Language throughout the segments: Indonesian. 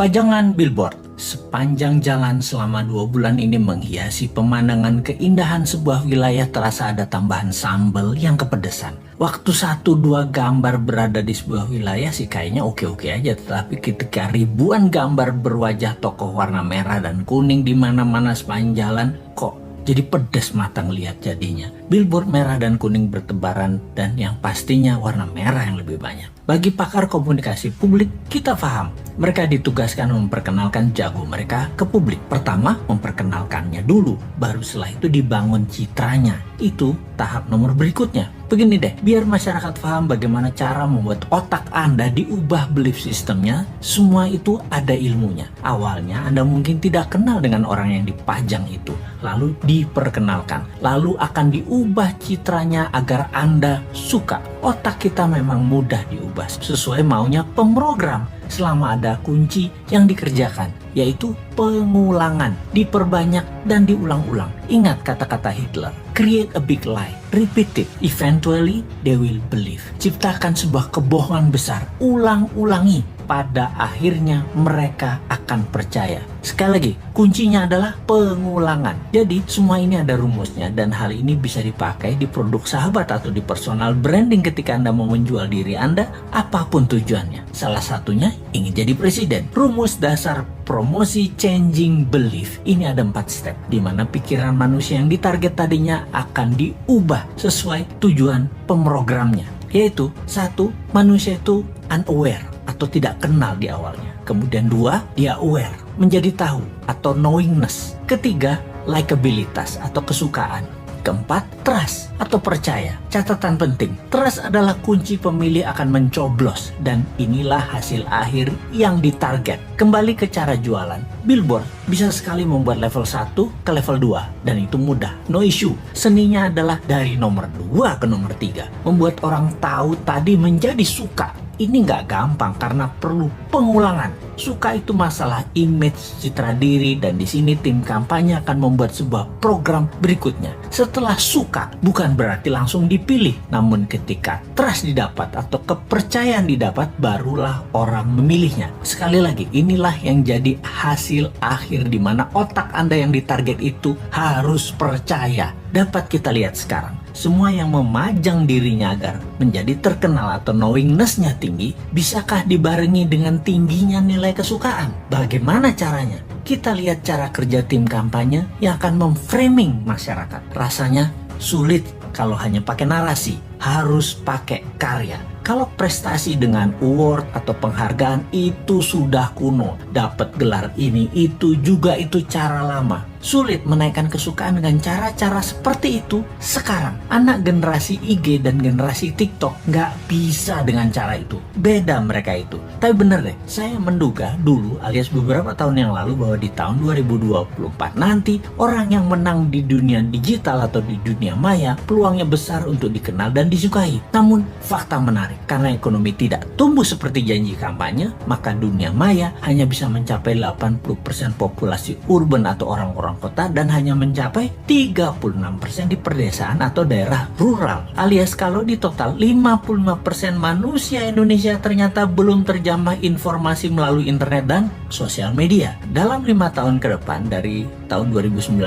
Pajangan billboard sepanjang jalan selama 2 bulan ini menghiasi pemandangan keindahan sebuah wilayah. Terasa ada tambahan sambal yang kepedesan. Waktu 1-2 gambar berada di sebuah wilayah sih kayaknya oke-oke aja. Tetapi ketika ribuan gambar berwajah tokoh warna merah dan kuning di mana-mana sepanjang jalan, kok jadi pedes mata ngelihat jadinya. Billboard merah dan kuning bertebaran dan yang pastinya warna merah yang lebih banyak. Bagi pakar komunikasi publik, kita paham mereka ditugaskan memperkenalkan jago mereka ke publik. Pertama, memperkenalkannya dulu, baru setelah itu dibangun citranya. Itu tahap nomor berikutnya. Begini deh, biar masyarakat paham bagaimana cara membuat otak Anda diubah belief sistemnya, semua itu ada ilmunya. Awalnya Anda mungkin tidak kenal dengan orang yang dipajang itu, lalu diperkenalkan, lalu akan diubah citranya agar Anda suka. Otak kita memang mudah diubah sesuai maunya pemrogram selama ada kunci yang dikerjakan, yaitu pengulangan, diperbanyak dan diulang-ulang. Ingat kata-kata Hitler, create a big lie, repeat it, eventually they will believe. Ciptakan sebuah kebohongan besar, ulang-ulangi, pada akhirnya mereka akan percaya. Sekali lagi, kuncinya adalah pengulangan. Jadi semua ini ada rumusnya dan hal ini bisa dipakai di produk sahabat atau di personal branding ketika Anda mau menjual diri Anda, apapun tujuannya. Salah satunya ingin jadi presiden. Rumus dasar promosi changing belief ini ada 4 step, di mana pikiran manusia yang ditarget tadinya akan diubah sesuai tujuan pemrogramnya. Yaitu 1, manusia itu unaware atau tidak kenal di awalnya. Kemudian 2, dia aware, menjadi tahu atau knowingness. Ketiga, likabilitas atau kesukaan. Keempat, trust atau percaya. Catatan penting, trust adalah kunci pemilih akan mencoblos dan inilah hasil akhir yang ditarget. Kembali ke cara jualan, billboard bisa sekali membuat level 1 ke level 2 dan itu mudah, no issue. Seninya adalah dari nomor 2 ke nomor 3. Membuat orang tahu tadi menjadi suka. Ini nggak gampang karena perlu pengulangan. Suka itu masalah image, citra diri, dan di sini tim kampanye akan membuat sebuah program berikutnya. Setelah suka bukan berarti langsung dipilih, namun ketika trust didapat atau kepercayaan didapat, barulah orang memilihnya. Sekali lagi, inilah yang jadi hasil akhir di mana otak Anda yang ditarget itu harus percaya. Dapat kita lihat sekarang, semua yang memajang dirinya agar menjadi terkenal atau knowingness-nya tinggi, bisakah dibarengi dengan tingginya nilai kesukaan? Bagaimana caranya? Kita lihat cara kerja tim kampanye yang akan memframing masyarakat. Rasanya sulit kalau hanya pakai narasi, harus pakai karya. Kalau prestasi dengan award atau penghargaan itu sudah kuno, dapat gelar ini itu juga itu cara lama. Sulit menaikkan kesukaan dengan cara-cara seperti itu sekarang. Anak generasi IG dan generasi TikTok nggak bisa dengan cara itu. Beda mereka itu. Tapi bener deh, saya menduga dulu alias beberapa tahun yang lalu bahwa di tahun 2024 nanti orang yang menang di dunia digital atau di dunia maya peluangnya besar untuk dikenal dan disukai. Namun fakta menarik, karena ekonomi tidak tumbuh seperti janji kampanye, maka dunia maya hanya bisa mencapai 80% populasi urban atau orang-orang kota dan hanya mencapai 36% di pedesaan atau daerah rural. Alias kalau di total 55% manusia Indonesia ternyata belum terjamah informasi melalui internet dan sosial media. Dalam 5 tahun ke depan dari tahun 2019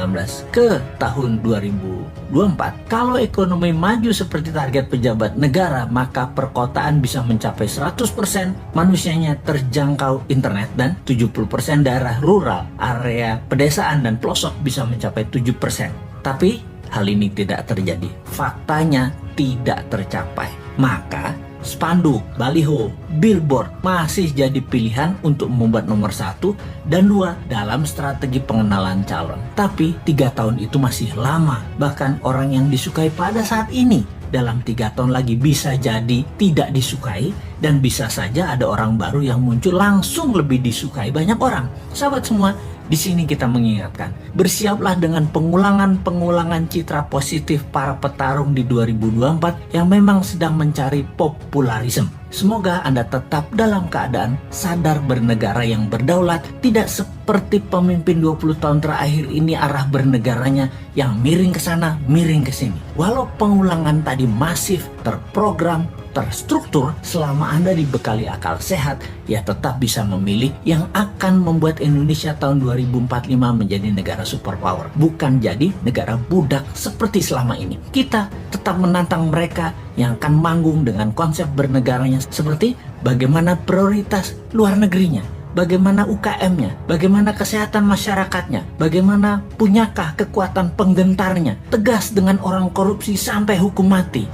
ke tahun 2024, kalau ekonomi maju seperti target pejabat negara, maka perkotaan bisa mencapai 100% manusianya terjangkau internet dan 70% daerah rural, area pedesaan dan pelosok bisa mencapai 7%. Tapi hal ini tidak terjadi. Faktanya tidak tercapai. Maka spanduk, baliho, billboard masih jadi pilihan untuk membuat nomor 1 dan 2 dalam strategi pengenalan calon. Tapi 3 tahun itu masih lama. Bahkan orang yang disukai pada saat ini dalam 3 tahun lagi bisa jadi tidak disukai dan bisa saja ada orang baru yang muncul langsung lebih disukai banyak orang. Sahabat semua, di sini kita mengingatkan, bersiaplah dengan pengulangan citra positif para petarung di 2024 yang memang sedang mencari popularisme. Semoga Anda tetap dalam keadaan sadar bernegara yang berdaulat, tidak seperti pemimpin 20 tahun terakhir ini arah bernegaranya yang miring ke sana, miring ke sini. Walau pengulangan tadi masif, terprogram, terstruktur, selama Anda dibekali akal sehat, ya tetap bisa memilih yang akan membuat Indonesia tahun 2045 menjadi negara superpower, bukan jadi negara budak seperti selama ini. Kita tetap menantang mereka yang akan manggung dengan konsep bernegaranya seperti bagaimana prioritas luar negerinya, bagaimana UKM-nya, bagaimana kesehatan masyarakatnya, bagaimana punyakah kekuatan penggentarnya, tegas dengan orang korupsi sampai hukum mati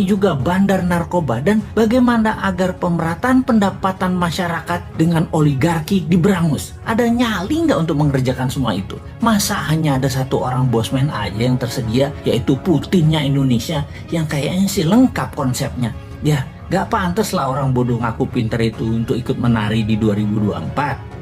juga bandar narkoba, dan bagaimana agar pemerataan pendapatan masyarakat dengan oligarki diberangus. Ada nyali nggak untuk mengerjakan semua itu? Masa hanya ada satu orang bosman aja yang tersedia, yaitu Putinnya Indonesia, yang kayaknya sih lengkap konsepnya. Ya, gak pantas lah orang bodoh ngaku pinter itu untuk ikut menari di 2024.